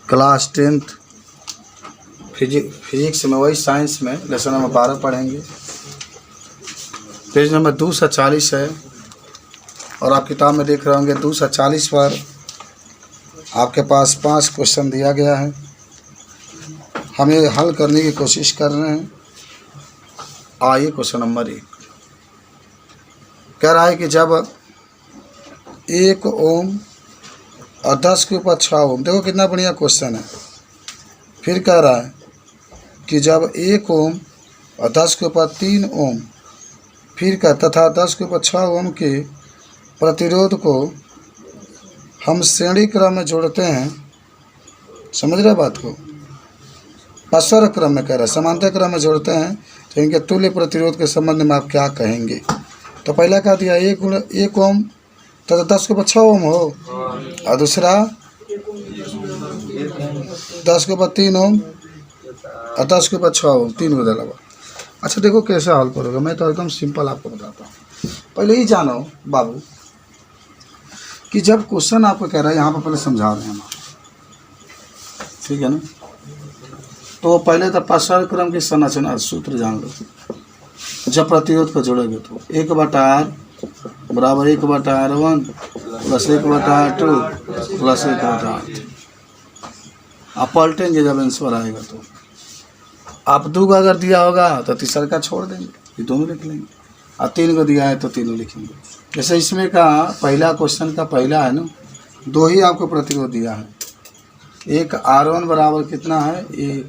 Class 10th physics में, वही science में लेसन नंबर 12 पढ़ेंगे। पेज नंबर 240 है और आप किताब में देख रहे होंगे 240 पर आपके पास 5 क्वेश्चन दिया गया है। हमें हल करने की कोशिश कर रहे हैं। आइए क्वेश्चन नंबर 1 कह रहा है कि जब 1 ओम और 10 के ऊपर 6 ओम, देखो कितना बढ़िया क्वेश्चन है। फिर कह रहा है कि जब 1 ओम और 10 के ऊपर 3 ओम, फिर का तथा 10 के ऊपर 6 ओम के प्रतिरोध को हम श्रेणी क्रम में जोड़ते हैं। समझ रहे बात को? परस्पर क्रम में कह रहा है, समांतर क्रम में जोड़ते हैं तो इनके तुल्य प्रतिरोध के संबंध में आप क्या कहेंगे? तो पहला कह दिया 1 ओम तथा 10 के ऊपर 6 ओम हो, और दूसरा 10 के ऊपर 3 ओम और 10 के ऊपर 6 ओम, 3 बदला हुआ। अच्छा देखो कैसे हल करोगे, मैं तो एकदम सिंपल आपको बताता हूँ। पहले ही जानो बाबू कि जब क्वेश्चन आपको कह रहा है, यहाँ पर पहले समझा रहे हैं हम, ठीक है ना? तो पहले तो परस्पर क्रम की संरचना सूत्र जान लो। जब प्रतिरोध को जोड़ोगे तो 1/R बराबर 1/R1 plus 1/R2 plus 1/R3। आप पलटेंगे जब आंसर आएगा तो आप 2 का अगर दिया होगा तो तीसरा का छोड़ देंगे, ये दोनों लिख लेंगे, और 3 को दिया है तो तीनों लिखेंगे। जैसे इसमें का पहला क्वेश्चन का पहला है ना, 2 ही आपको प्रतिरोध दिया है। एक R1 बराबर कितना है 1,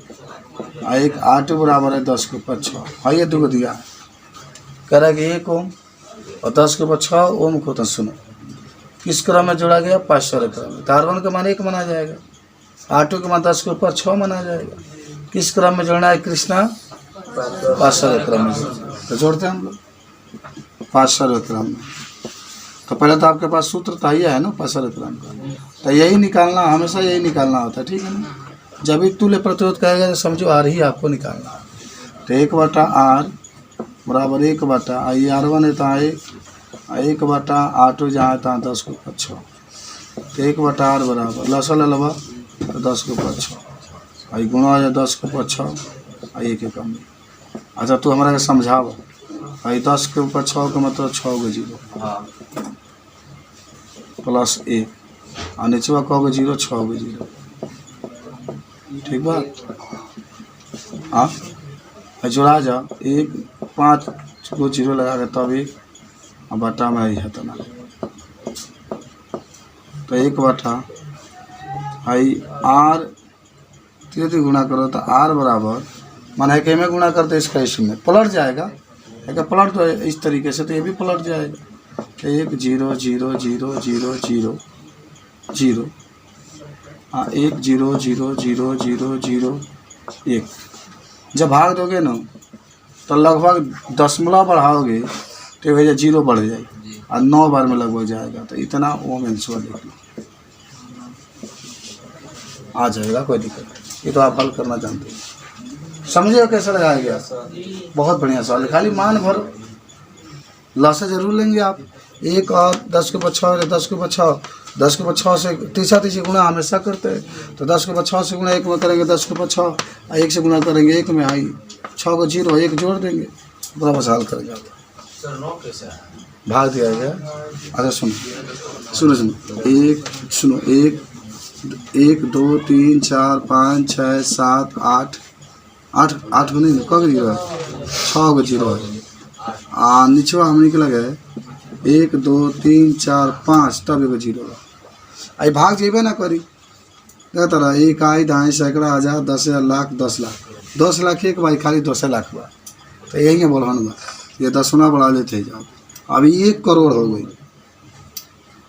और एक R2 बराबर है 10 के ऊपर 6। हाँ ये 2 को दिया है। कह रहा है कि 1 ओम और 10 के ऊपर 6 ओम को, तो सुनो किस क्रम में जोड़ा गया? परस्पर क्रम में। तो R1 का मान 1 माना जाएगा, R2 का मान 10 के ऊपर 6 माना जाएगा। किस क्रम में जोड़ना है कृष्णा? परस्पर क्रम में। तो जोड़ते हैं हम लोग परस्पर क्रम में। तो पहले तो आपके पास सूत्र तो ही है ना परस्पर क्रम का, तो यही निकालना, हमेशा यही निकालना होता है, ठीक है ना? जब भी तुल्य प्रतिरोध कहेगा तो समझो R ही आपको निकालना है। तो 1/R बराबर 1 ये R1 है तो 1/R2 जहाँ है तहाँ 10 के ऊपर 6। तो 1/R बराबर लसा ललवा तो 10 के ऊपर 6, आई गुणा हो जाए 10 के ऊपर 6, आई के कम। अच्छा तू हमारा के समझाव, आई 10 के ऊपर 6 का मतलब 6 को 0 प्लस 1, और नीचवा कहोगे 0 6 को 0, ठीक बात? हाँ जोड़ा जा 1 5 को 0 लगा के तब 1 और बटा में ही है तना। तो 1/, आई R 3 गुणा करो तो R बराबर मान है कि में गुणा करते इसका इसमें पलट जाएगा, है पलट तो इस तरीके से, तो ये भी पलट जाएगा। 1 0 0 0 0 0 0, हाँ 1 0 0 0 0 0 1। जब भाग दोगे ना तो लगभग 10 बढ़ाओगे तो भैया 0 बढ़ जाएगी, और 9 बार में लगभग जाएगा। तो इतना ओम आंसर देख लो आ जाएगा, कोई दिक्कत नहीं। ये तो आप हल करना जानते हैं। समझे कैसे लगाया गया? बहुत बढ़िया सवाल, खाली मान भरो। लाशा जरूर लेंगे आप। 1 और 10 के ऊपर 6, 10 के ऊपर 6, 10 के ऊपर 6 से तीसरा गुणा हमेशा करते हैं। तो 10 के ऊपर 6 से गुणा 1 में करेंगे, 10 के ऊपर 6, 1 से गुणा करेंगे 1 में, आई 6 को 0 1 जोड़ देंगे, पूरा बस हल कर जाता। भाग दिया गया। अच्छा सुनो 1 2 3 4 5 6 7 8 को नहीं कब 0 है 6 को 0 है, नीचवा हम निकल गए 1 2 3 4 5, तब 1 0 है। आई भाग जेबे ना करी तरह 1 आई 2 सैकड़ा 1000 10,000 लाख 10 लाख 10 लाख एक भाई खाली 10 लाख बा। तो यही है बोलहन बा, ये 10 बढ़ा लेते जाओ। अभी 1 करोड़ हो गई,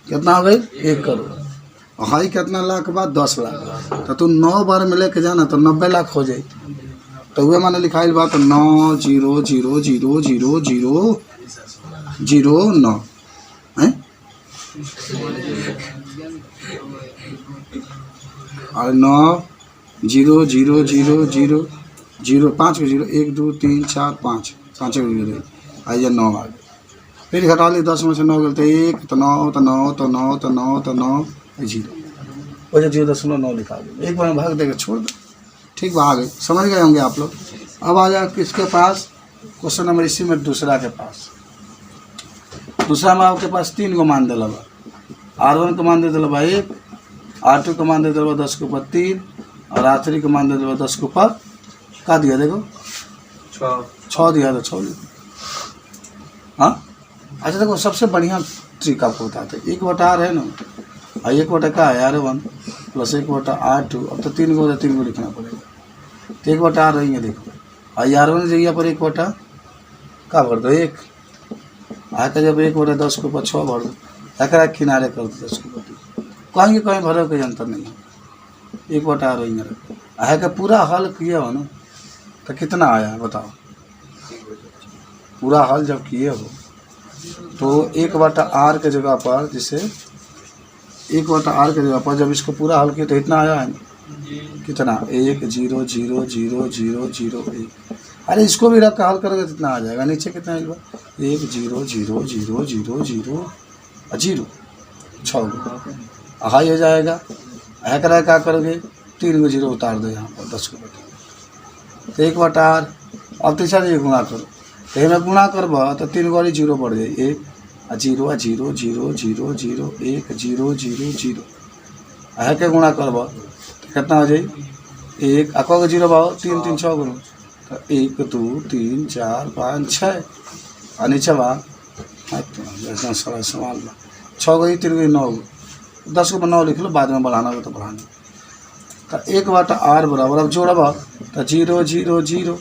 कितना हो गई 1 करोड़, और हाई कितना लाख बाद 10 लाख। तो तू 9 बार में लेके जाना तो 90 लाख हो जाए। तो वह मैंने लिखाई बात 9 0 0 0 0 0 0 9 है, और 9 0 0 0 0 0 5 0 1 2 3 4 5 5 0 आइए 9 आ गए। फिर घटा ली 10 में से 9 गए तो 1 तो 9 तो 9 तो 9 तो 9 तो 9 0। वजह 0.9 लिखा गया। एक बार भाग देकर छोड़ दो, ठीक वहाँ आ गए, समझ गए होंगे आप लोग। अब आ जाए किसके पास, क्वेश्चन नंबर इसी में दूसरा के पास। दूसरा में आपके पास 3 को मान दिला बा, R1 को मान दे दिला बा 1, R2 को मान दे दिला बा 10 के ऊपर 3 और R3 को मान दे दिला बा 10 के ऊपर क्या दिया, देखो 6 दिया था, 6 हाँ। अच्छा देखो सबसे बढ़िया ट्रिक आपको बताते हैं, 1/R है ना, और 1/का क्या है R1 प्लस 1/R2। अब तो 3 को लिखना पड़ेगा, तो 1/R रहेंगे देखो, और R1 जगह पर 1/का भर दो 1, आकर जब 1/10 के ऊपर 6 भर दो, एकरा किनारे कर दो 10 के ऊपर, कहीं कहीं भरे कोई अंतर नहीं है, 1/R रहेंगे। है का पूरा हल किया हो ना तो कितना आया बताओ, पूरा हल जब किए हो तो 1/R के जगह पर, जैसे 1/R के जगह पर जब इसको पूरा हल किया तो इतना आया है कितना, 1 0 0 0 0 0 1। अरे इसको भी रख कर हल करोगे तो इतना आ जाएगा, नीचे कितना है 1 0 0 0 0 0 0 6 हाई हो जाएगा। है कर क्या करोगे, 3 को 0 उतार दो यहाँ पर 10 को बटे, तो 1/R। अब तीसरा ये गुणा करो, तो में गुणा करब तो 3 वाली 0 बढ़ जाए, 1 0 0 0 0 0 1 0 0 0। है के गुणा करब तो कितना हो जाए 1, आ को 0 भाव 3 3 6 गुण, तो 1 2 3 4 5 6, और नीचे बा सारा सवाल 6 गई 3 गई 9, 10 के 9 लिख लो, बाद में बढ़ाना हो तो बढ़ाना। तो 1/R बराबर, अब जोड़ब तो 0 0 0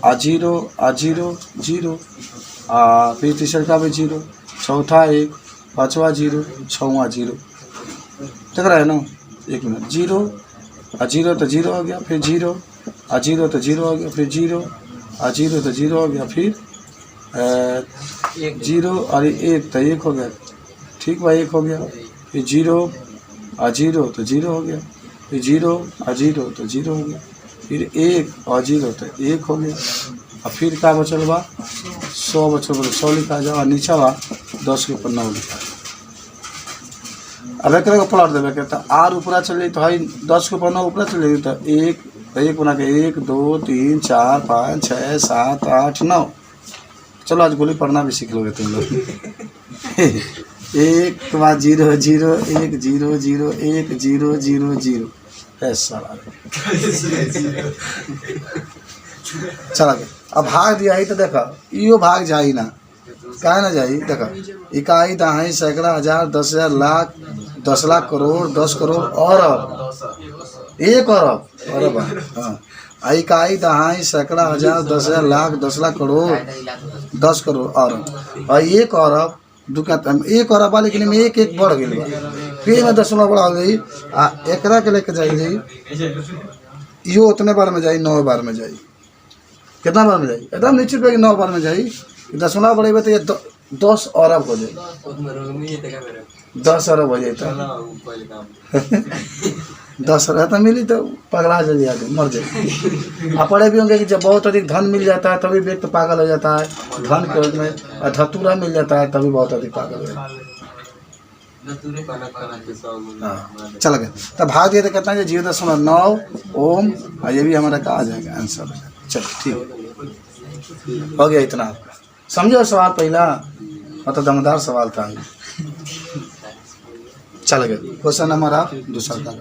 आ 0 आ 0 0, आ फिर तीसरा का भी 0, चौथा 1, पाँचवा 0, छवा 0, देख रहा है ना। 1 मिनट, 0 आ 0 तो 0 हो गया, फिर 0 आ 0 तो 0 हो गया, फिर 0 आ 0 तो 0 हो गया, फिर 0 और 1 तो 1 हो गया, ठीक भाई 1 हो गया, फिर 0 आ 0 तो 0 हो गया, फिर 0 आ 0 तो 0 हो गया, फिर 1 और 0 तो 1 हो गया, और फिर क्या बचल बा 100 बचल बा, 100 लिखा जाओ, और नीचा बा 10 के ऊपर 9 लिखा। अब एक पलट देवे के, तो R ऊपरा चल जाए तो है 10 के ऊपर 9 ऊपरा चल जाए, तो 1 बना के 1 2 3 4 5 6 7 8 9। चलो आज गोली पढ़ना भी सीख लोगे तुम लोग। 1 के बाद 0 0 1 0 0 1 0 0 0 है सारा। चला गया, अब भाग दिया ही तो देखा यो भाग जाई ना, काहे ना जाई, देखा इकाई दहाई सैकड़ा हजार 10,000 लाख 10 लाख करोड़ 10 करोड़ और 1 अरब, हाँ इकाई दहाई सैकड़ा हजार 10,000 लाख 10 लाख करोड़ 10 करोड़ और 1 अरब दुकान 1 अरब बा, लेकिन में 1 1 बढ़ गई, फिर में 10 बढ़ा गई, आ एकरा के लेके जाई यो उतने बार में जाई 9 बार में जाई, कितना बार में जाई एकदम निश्चित पे 9 बार में जाई, 10 बढ़ेबे तो ये 10 अरब हो जाए, 10 अरब हो जाए, 10 अरब तो मिली तो पगला चल जाए मर जाए। आप पढ़े भी होंगे कि जब बहुत अधिक धन मिल जाता है तभी व्यक्ति पागल हो जाता है, धन के उसमें धतूरा मिल जाता है तभी बहुत अधिक पागल हो जाता है। हाँ चल गया, तब भाग दिया तो कितना है 0.9 ओम, और ये भी हमारा कहा जाएगा आंसर। चलो ठीक हो गया, इतना आपका समझो सवाल पहला, मतलब दमदार सवाल था। चल गया क्वेश्चन नंबर आप दूसरा का।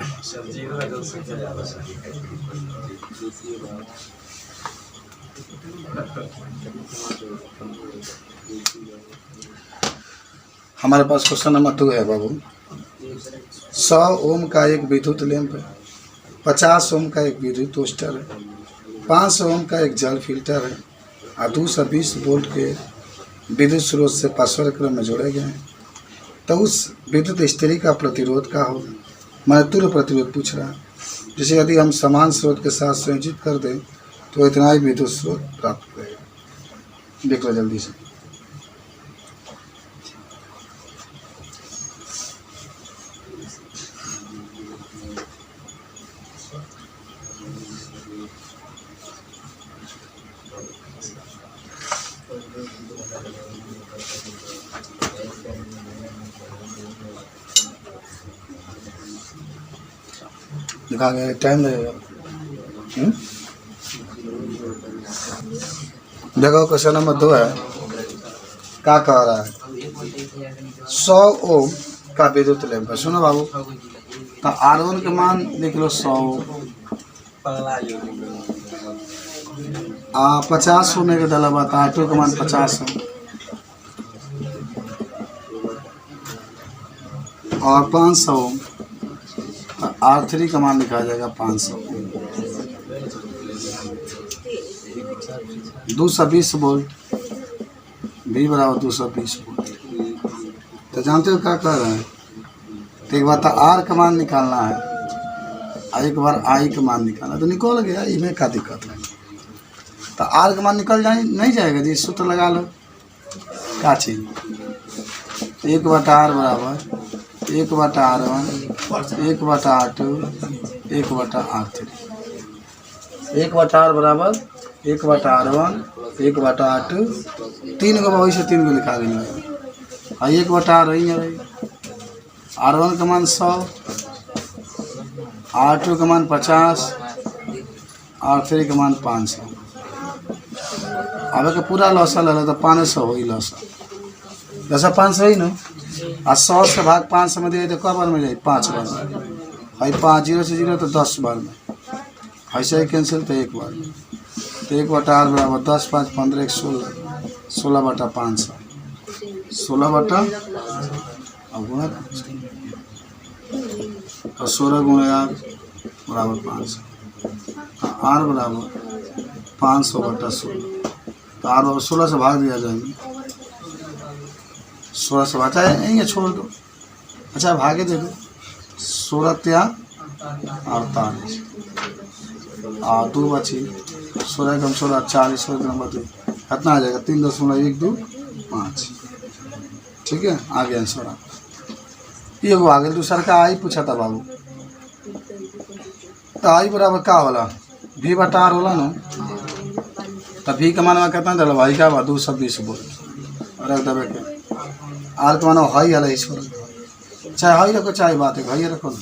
हमारे पास क्वेश्चन नंबर 2 है बाबू। 100 ओम का एक विद्युत लैंप है, 50 ओम का एक विद्युत टोस्टर है, 500 ओम का एक जल फिल्टर है, और 220 वोल्ट के विद्युत स्रोत से पार्श्व क्रम में जोड़े गए हैं, तो उस विद्युत स्त्री का प्रतिरोध का होगा। मैं तुल्य प्रतिरोध पूछ रहा है, जैसे यदि हम समान स्रोत के साथ संयोजित कर दें तो इतना ही विद्युत स्रोत प्राप्त करेगा। देख लो जल्दी से। दिखा गया, टाइम लगेगा। देखो क्वेश्चन नंबर 2 है, क्या कह रहा है? 100 ओम का विद्युत लैंप है। सुनो बाबू, तो R1 के मान लिख लो 100, 50 होने के दला बात, R2 का मान 50 है, और 500 ओम, तो R3 का मान लिखा जाएगा 500, 220 वोल्ट, V बराबर 220 वोल्ट। तो जानते हो क्या कर रहे हैं? तो एक बार तो R का मान निकालना है, और एक बार I का मान निकालना है, तो निकल गया, इसमें क्या दिक्कत है? तो R का मान निकल जाए नहीं जाएगा जी, सूत्र लगा लो। क्या चीज़? 1/R बराबर 1/R1, 1/R2, 1/R3। 1/R बराबर 1/R1, 1/R2, 3 को वही से 3 को लिखा गया है, और 1/R रही है भाई। R1 का मान 100, R2 का मान 50, R3 का मान 500। अब पूरा लौसा ले लो तो 500 हो ही लौसा, जैसा 500 ही ना, और 100 से भाग 500 में दिए तो कब बार में जाए? 5 बार में। भाई 5 0 से 0 तो 10 बार में, ऐसे ही कैंसिल तो 1 बार में। तो 1/R बराबर 10, 5, 15, 1, 16, 16/500, 16 बटा अब गुणा, और 16 गुणे R बराबर 500, R बराबर 500/16, तो R और 16 से भाग दिया जाएंगे, 16 से भाग जाएंगे, छोड़ दो। अच्छा भागे देखो, 16 त्या 48, और 2 बची, 16 कम 16 40, 16 नंबर 2 कितना आ जाएगा? 3.125। ठीक है, आ गया आंसर। ये वो आगे दूसरा का आई पूछा था बाबू, तो आई बराबर क्या होला? V/R होला ना, तो V का मान में कितना दिला भाई? क्या बा? 220 वोल्ट। रख दबे के R का मान हाई है, चाहे हाई रखो चाहे बात है, हाई रखो ना,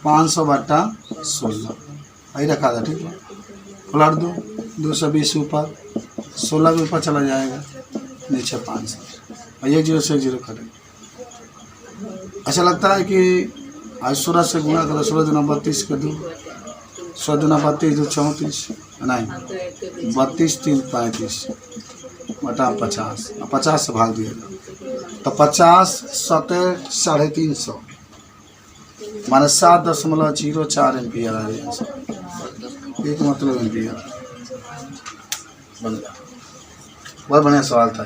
500/16 हाई रखा था। ठीक है, फ्लड दो, 220 ऊपर, 16 भी ऊपर चला जाएगा, नीचे 500, और 1 0 से 1 0 करें। अच्छा लगता है कि आज 16 से गुणा करो, 16 दूना 32 के 2, 16 दूना 32, 2 34, नहीं 32 3 35 बटा 50, और 50 से भाग दिया, तो 50 7 350 माने 7.04 एम्पियर आ गया। एक मतलब एम्पियर बन गया। बहुत बढ़िया सवाल था,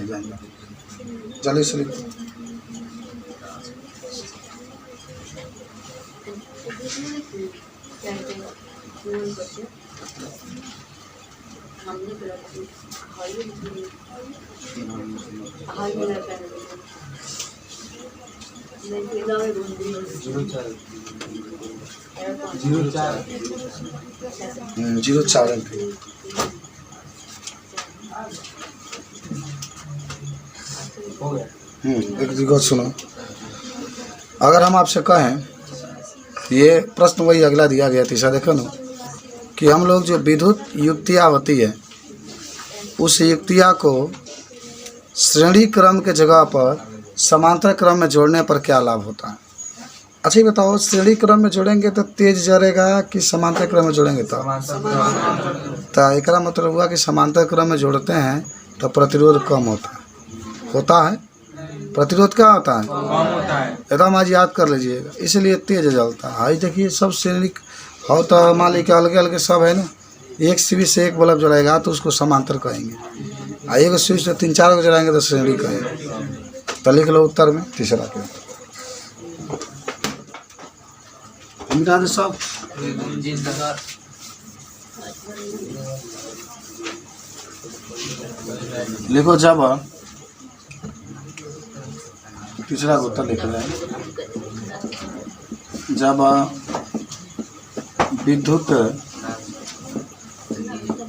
जल्दी से लिखो। Zero 4 ampere. एक दिक्कत सुनो, अगर हम आपसे कहें, ये प्रश्न वही अगला दिया गया तीसरा, देखो ना, कि हम लोग जो विद्युत युक्तियाँ होती है, उस युक्तियाँ को श्रेणी क्रम के जगह पर समांतर क्रम में जोड़ने पर क्या लाभ होता है? अच्छा ये बताओ, श्रेणी क्रम में जोड़ेंगे तो तेज जलेगा कि समांतर क्रम में जोड़ेंगे तो? एक मतलब हुआ कि समांतर क्रम में जोड़ते हैं तो प्रतिरोध कम होता है। प्रतिरोध क्या होता है? एकदम आज याद कर लीजिएगा, इसलिए तेज जलता है। आज देखिए सब श्रेणी हो तो मान लीजिए अलग अलग सब है ना, एक स्विच से एक बल्ब जलाएगा तो उसको समांतर कहेंगे, और एक स्विच से 3 4 को जलाएंगे तो श्रेणी कहेंगे। तो लिख लो उत्तर में तीसरा के मिटा दे सब। लिखो जब, तीसरा उत्तर लिख रहे हैं, जब विद्युत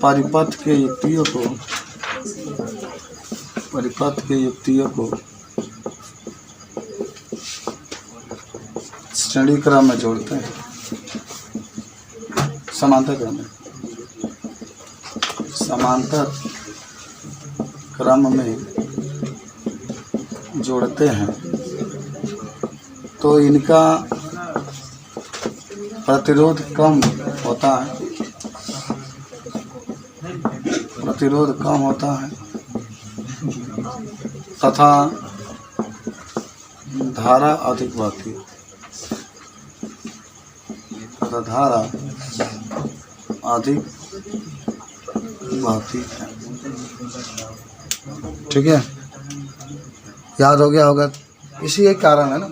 परिपथ के युक्तियों को श्रेणी क्रम में जोड़ते हैं समांतर क्रम में, समांतर क्रम में जोड़ते हैं तो इनका प्रतिरोध कम होता है, प्रतिरोध कम होता है तथा धारा अधिक बहती है, तथा धारा अधिक बहती है। ठीक है, याद हो गया होगा। इसी एक कारण है ना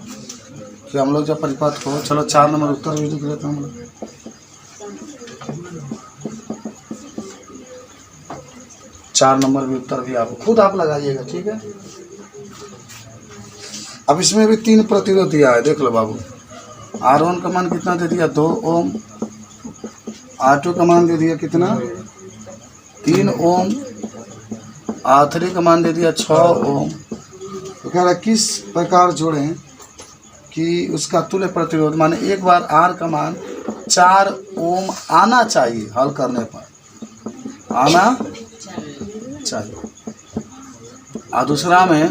कि हम लोग जब परिपथ को, चलो 4 नंबर उत्तर भी लिख लेते हैं हम लोग। 4 नंबर भी उत्तर भी आप खुद आप लगाइएगा। ठीक है, अब इसमें भी 3 प्रतिरोध दिया है, देख लो बाबू। R1 का मान कितना दे दिया, 2 ओम। R2 का मान दे दिया कितना, 3 ओम। R3 का मान दे दिया 6 ओम। तो कह रहा किस प्रकार जोड़ें कि उसका तुल्य प्रतिरोध, माने एक बार R का मान 4 ओम आना चाहिए, हल करने पर आना चाहिए, और दूसरा में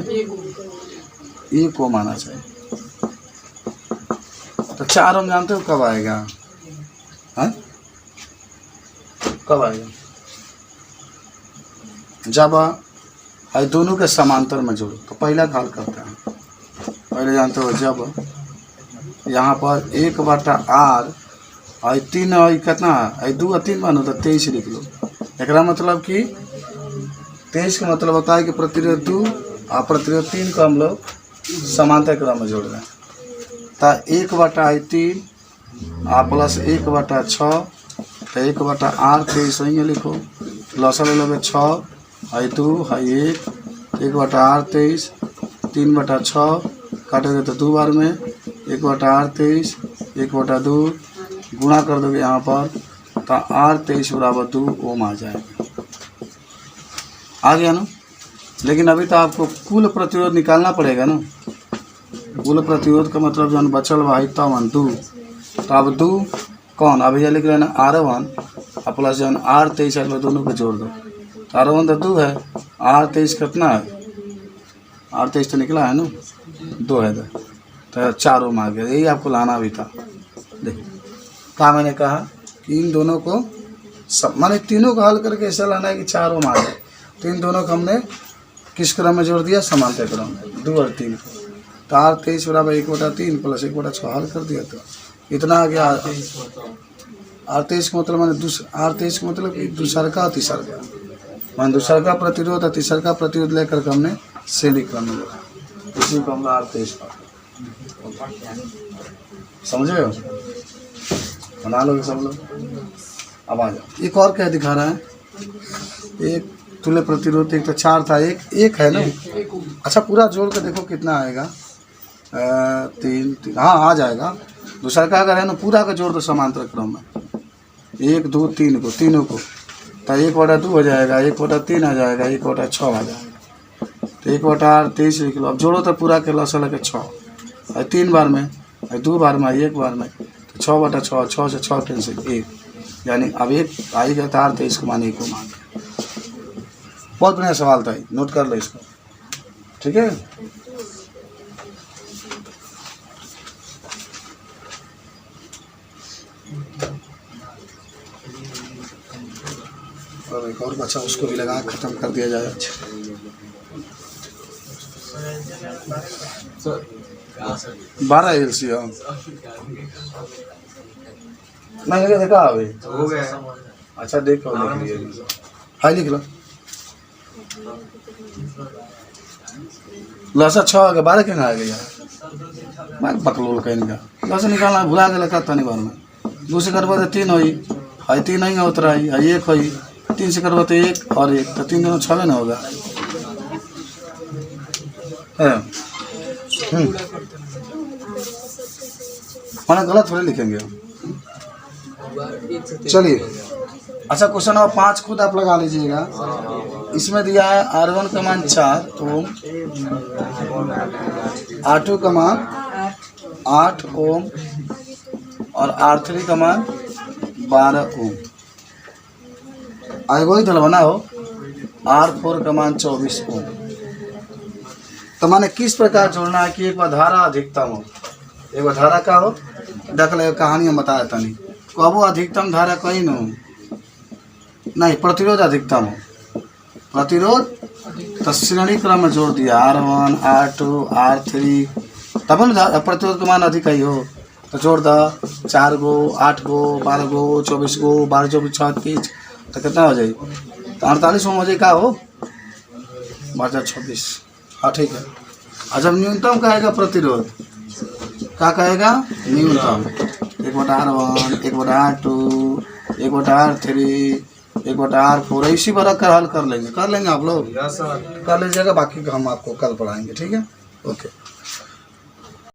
1 ओम आना चाहिए। तो 4 ओम जानते हो कब आएगा, हाँ कब आएगा, जब ये दोनों के समांतर में जोड़ो। तो पहला हल करते हैं, पहले जानते हो जब यहाँ पर 1/r और 3 और कितना है, 2 और 3 मान होता 23 लिख लो। एक मतलब कि 23 का मतलब होता है कि प्रतिरोध 2 और प्रतिरोध 3 को हम लोग समांतर क्रम में जोड़ रहे हैं। तो 1/3 और प्लस 1/6, तो 1/r 23 वही लिखो, लौसा ले लो 6 है 2 है 1, 1/r 23, 3/6 काटोगे तो 2 बार में 1/r 23, 1/2 गुणा कर दोगे यहाँ पर, तो r 23 बराबर 2 ओम आ जाएगा। आ गया ना। लेकिन अभी तो आपको कुल प्रतिरोध निकालना पड़ेगा ना। कुल प्रतिरोध का मतलब जो बचल वाहिता 1 2, तो अब 2 कौन, अभी यह लिख रहे हैं ना R1 और प्लस जो R 23 है, दोनों को जोड़ दो। तो R1 तो 2 है, R 23 कितना है, R 23 तो निकला है ना, 2 है, तो 4 ओम आ गया। यही आपको लाना भी था। देखो कहा मैंने कहा कि इन दोनों को माने तीनों को हल करके ऐसा लाना है कि 4 ओम आ गए। तो इन दोनों को हमने किस क्रम में जोड़ दिया, समांतर क्रम में, 2 और 3 को। तो R 23 बराबर 1/3 प्लस 1/6 हल कर दिया, तो इतना आ गया। R 23 का मतलब मैंने R 23 का मतलब कि दूसरा का तीसरा का, मान दूसरा का प्रतिरोध और तीसरा का प्रतिरोध लेकर के हमने श्रेणी क्रम में जोड़ा, इसी को हमने R 23 का समझे हो, बना लोगे सब लोग। अब आ जाओ, एक और क्या दिखा रहा है, एक तुल्य प्रतिरोध, एक तो 4 था, एक है ना। अच्छा पूरा जोड़ के देखो कितना आएगा, 3 हाँ आ जाएगा। दूसरा का अगर है ना पूरा का जोड़ दो समांतर क्रम में, 1 2 3 को, तीनों को, तो 1/2 हो जाएगा, 1/3 आ जाएगा, 1/6 आ जाएगा। तो 1/r 23 लिख लो। अब जोड़ो तो पूरा के लसा लगे 6, 3 बार में, 2 बार में, 1 बार में, तो 6/6, 6 से 6 कैंसिल 1, यानी अब 1 आएगा तो R 23 को मान 1 को मान। बहुत बढ़िया सवाल था, नोट कर लो इसको। ठीक है, और एक और बच्चा उसको भी लगा खत्म कर दिया जाए। अच्छा 12 LCM मैंने देखा अभी हो गया। अच्छा देखो, हाई लिख लो। लसा 6 आ गया, 12 क्या आ गया, मैं बकलोल कहीं का लसा निकालना भुला के लगा तनी बार में। 2 से करवा तो 3 हुई, हाई 3 नहीं उतरा ही, 1 हुई, 3 से करवा तो 1 और 1, तो 3 दोनों 6 में ना होगा। मैंने गलत थोड़े लिखेंगे। चलिए अच्छा क्वेश्चन नंबर 5 खुद आप लगा लीजिएगा। इसमें दिया है R1 का मान 4 ओम, R2 का मान 8 ओम और R3 का मान 12 ओम। आगे वही धल बनाओ R4 का मान 24 ओम। तो माने किस प्रकार जोड़ना है कि एक बार धारा अधिकतम हो, एक बार धारा का हो, देख ले कहानी हम बता देता नहीं कबो अधिकतम धारा कहीं न हो, नहीं प्रतिरोध अधिकतम हो, प्रतिरोध तो श्रेणी क्रम में जोड़ दिया R1 R2 R3 तब ना प्रतिरोध का मान अधिक ही हो, तो जोड़ दा 4 गो 8 गो 12 गो 24 गो 12 24 36 तो कितना हो जाए, तो 48 ओम हो जाए का हो 12 26। हाँ ठीक है। और जब न्यूनतम कहेगा प्रतिरोध क्या कहेगा न्यूनतम 1/R1 1/R2 1/R3 1/R4 इसी बार कर हल कर लेंगे आप लोग कर लीजिएगा, बाकी का हम आपको कल पढ़ाएंगे। ठीक है, ओके।